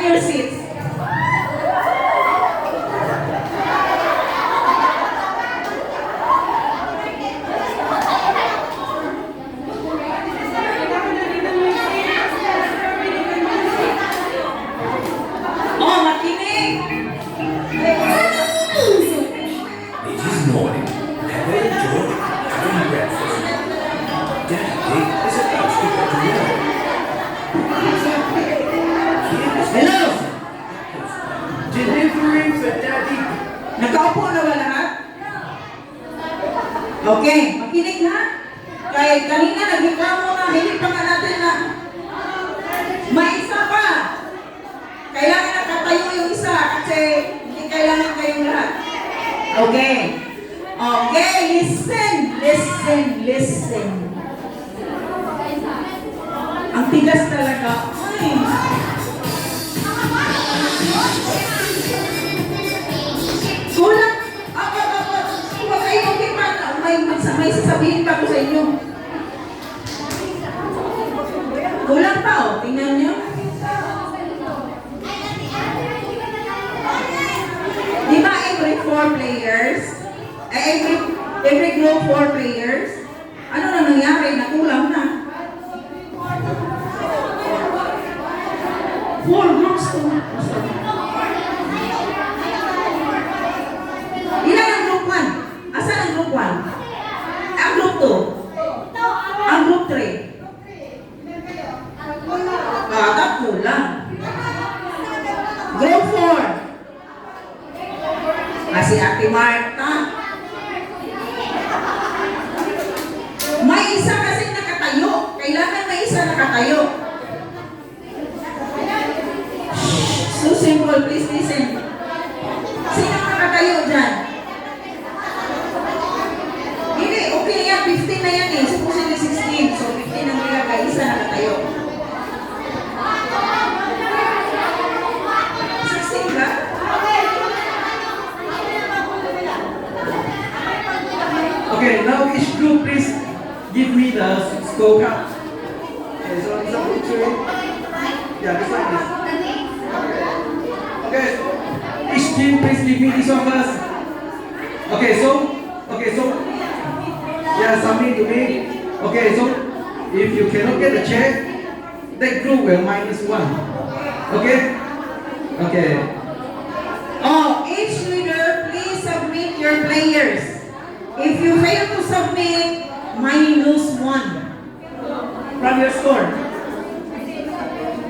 Find your seats. Oh, makinig! It is morning. Have they enjoyed having breakfast? Daddy is about to get to work. Hello! Delivery for Daddy. Nakaupo na ba lahat? Okay, makinig ha. Kaya kanina nagreklamo na, hindi pa nga natin na may isa pa. Kailangan nakatayo yung isa kasi hindi kailangan kayong lahat. Okay. Okay, listen, listen, listen. Ang tigas talaga. Ay. Kulang. Huwag kayo okay pa. May sasabihin pa ko sa inyo. Kulang pa oh. Tingnan nyo. Di ba every 4 players? Every group 4 players? Ano na nangyari? Nakulang na. 4 groups to. Ilan ang group 1? Asan ang group 1? Ang group 2? Ang group 3? Tatlo lang. Group 4? Si Ate Marta. May isa kasi nakatayo. Kailangan may isa nakatayo. So simple, please listen. Sino nakatayo dyan? Hindi, okay yan. 15 na yan eh. Supposedly 16. So 15 ang nilagay. Isa nakatayo. 16 ba? Okay, now each group please give me the scorecard. Okay, so it's a picture. Yeah, this one is. Okay, each team please give me this one first. Okay, so yeah, submit to me. Okay, so if you cannot get the check, that group will -1. Okay? Okay. Oh, each leader, please submit your players. If you fail to submit, -1 from your score.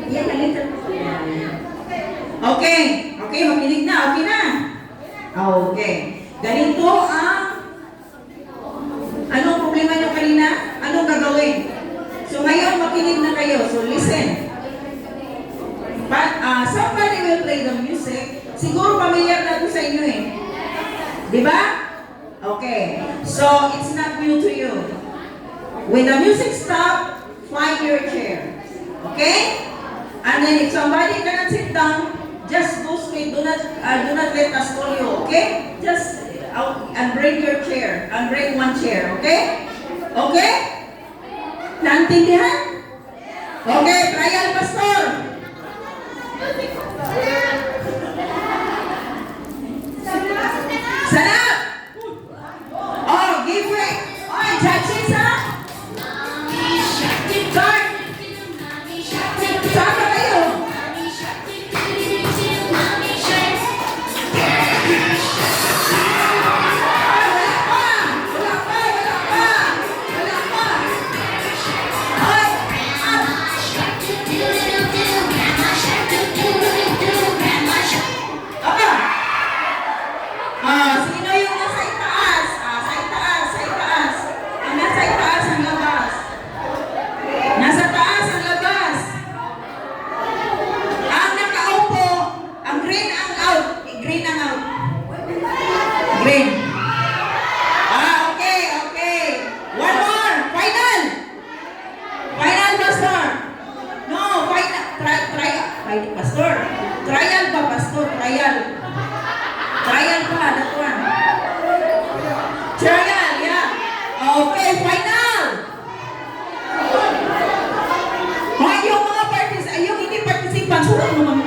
Yan, little. Okay. Okay, makinig na. Okay na. Okay. Ganito ang anong problema nyo kanina? Anong gagawin? So ngayon, makinig na kayo. So listen. Somebody will play the music. Siguro familiar na ito sa inyo eh. Di ba? Okay. So it's not new to you. When the music stops, find your chair. Okay? And then if somebody cannot sit down, just go straight. Do not let us call you. Okay? Just out and bring your chair. And bring one chair. Okay? Okay? Naintindihan? Okay, trial pastor. Sanap! Oh, give way. Oh, judges ha? Start. Saan ba kayo? Sino yung nasa itaas? Sa itaas, sa itaas. Ang nasa itaas ang labas. Nasa taas ang labas. Ang nakaupo, ang green ang out. Green ang out. Green. Okay, okay. One more. Final. Final, pastor. No, final. Pastor. Trial ba, pastor? Trial. Trial pa, that one. Trial, yeah. Okay, final. Yung mga participants, yung hindi participants, wala naman.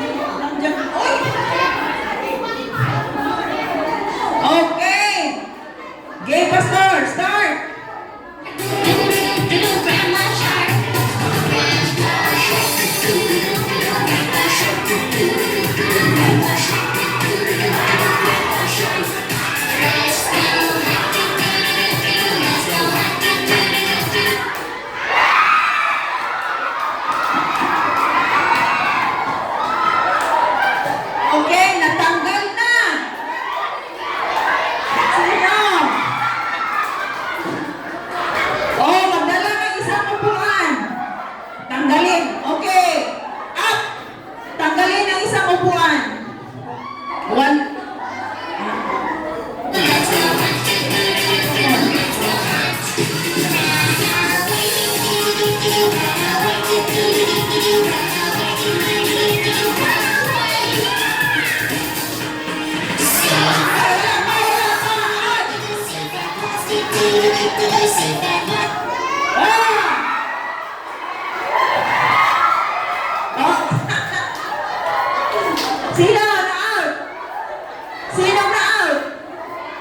Sino na out?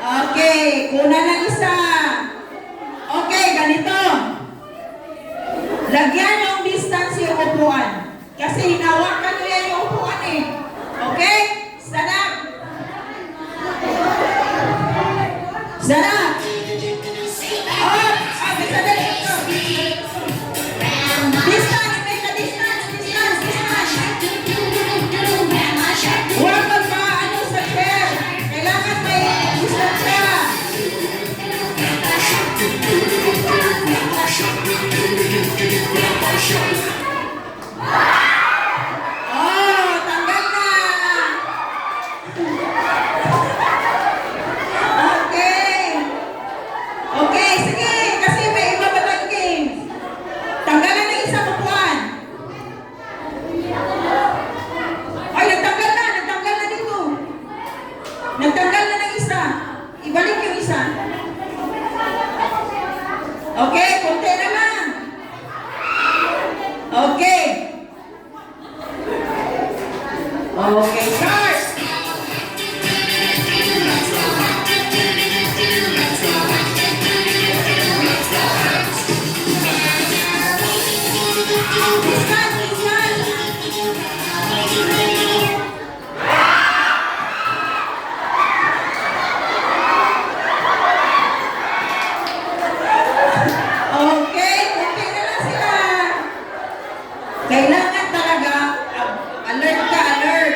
Okay, kuna ng isa. Okay, ganito. Lagyan yung distance yung upuan. Kasi hinawakan nyo yan yung upuan eh. Okay? Stand up. Stand up. Up. Up. Sandali. Distance. Make a distance. Distance. Distance. Huwag magpa-ano sa chair. Kailangan may distance ka. Oh, tanggal na. Okay. Okay, sige. Kasi may iba pa tayong games. Tanggalan ng isang upuan. Ay, nagtanggal na. Nagtanggal na dito. Nagtanggal na ng isa. Ibalik yung isa. Okay, konti na lang. Okay. Okay, start. Distance, distance. Okay, konti na lang sila. Kailangan talaga alert ka, alert.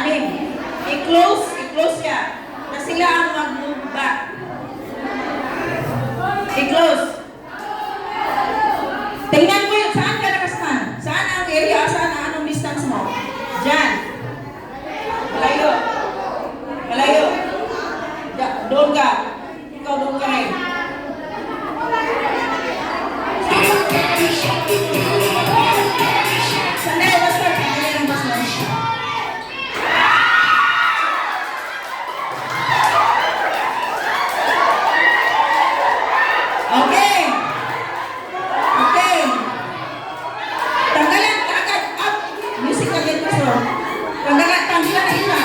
anim. I-close siya. Na sila ang mag-move back. I-close. Tingnan mo yun, saan ka nakastand? Saan ang area? Saan ang anong distance mo? Diyan. Malayo. Malayo. Doon ka. Ikaw doon ka rin. Sandali, basta. Sandali lang, basta. Okay. Okay. Tanggalan agad up. Music agad, pastor. Tanggalan na isa.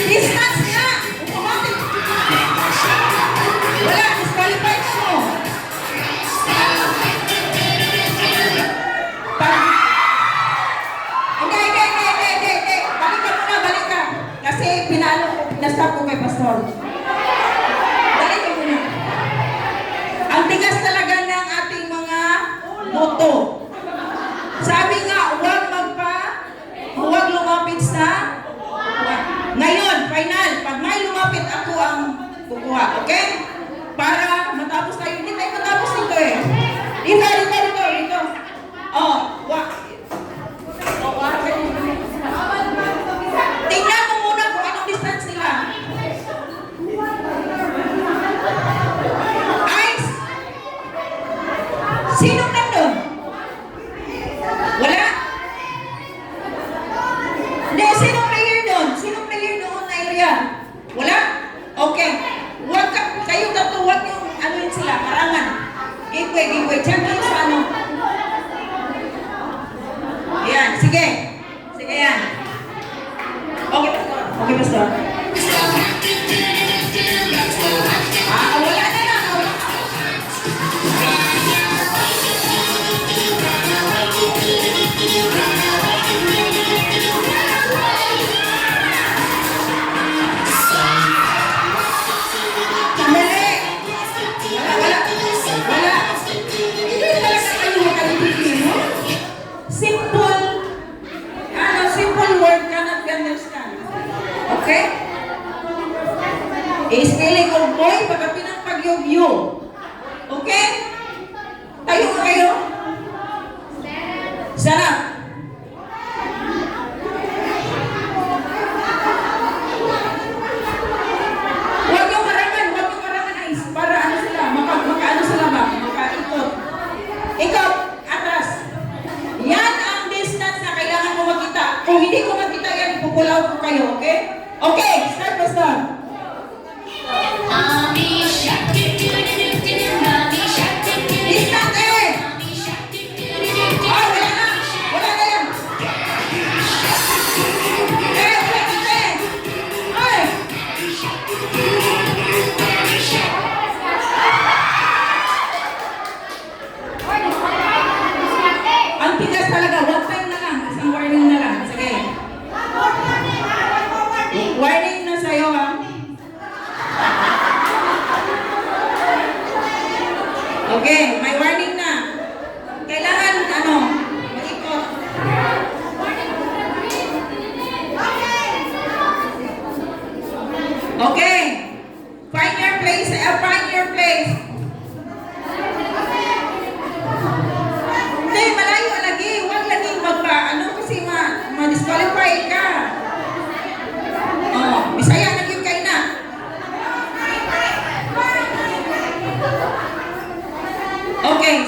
Distance na. Automatic. Wala, disqualified mo. Hindi. Balik ka muna, balik ka. Kasi na-stop ko kay pastor. Balik ka muna. Ang tigas talaga ng ating mga boto. Sabi nga, huwag lumapit sa ngayon, final. Pag may lumapit, ako ang kukuha. Okay? Para matapos tayo. Hindi tayo matapos dito eh. Dito. Oh, tingnan mo muna kung anong distance nila. Ice! Sinong nandun? Wala? Hindi, sinong player doon? Sinong player doon na area? Wala? Okay. Kayo tatlo, huwag yung anuin sila, karangan. Giveaway. Diyan kayo sa ano. Ayan, sige. Sige yan. Okay, pastor. Wala na lang. Sandali. Wala. Hindi talaga kayo makalipin mo. Simple word cannot be understand. Okay? Spelling of boy, pagka pinagpag-yo. Okay? Tayo ka kayo? Sarap. Huwag yung karangan Ice. Para ano sila, makaano sila ba? Makaikot. Ikaw, atras. Yan ang distance na kailangan mo makita. Kung hindi ko makita yan, ipupul out ko kayo, okay? Okay, start, pastor. Distance eh! Wala na! Wala na yan! Wala na eh! Ay! Ang tigas talaga, one time na lang. Isang warning na lang. Sige. Warning na sa'yo ha. Okay, may warning na. Kailangan, mag-ikot. Okay. Find your place. Find your place. Hindi, malayo lagi. Huwag lagi kasi ma-disqualify ka. Bisaya na yun kayo na. Okay,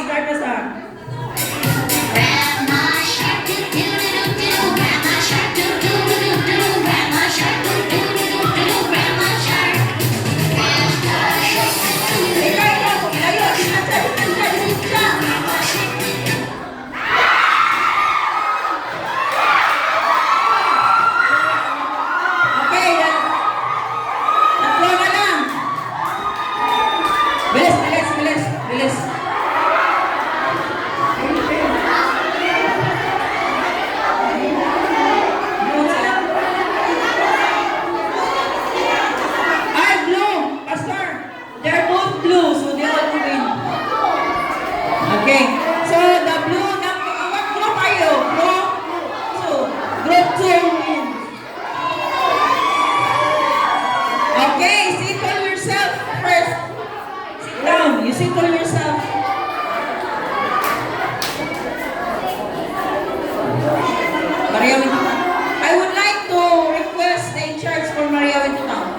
Maria Wintutang. I would like to request the in charge for Maria Wintutang.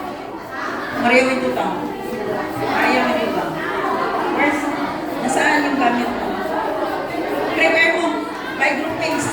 Maria Wintutang. Maria Wintutang. Where's, nasaan yung gamit mo? Prepare mo. By groupings.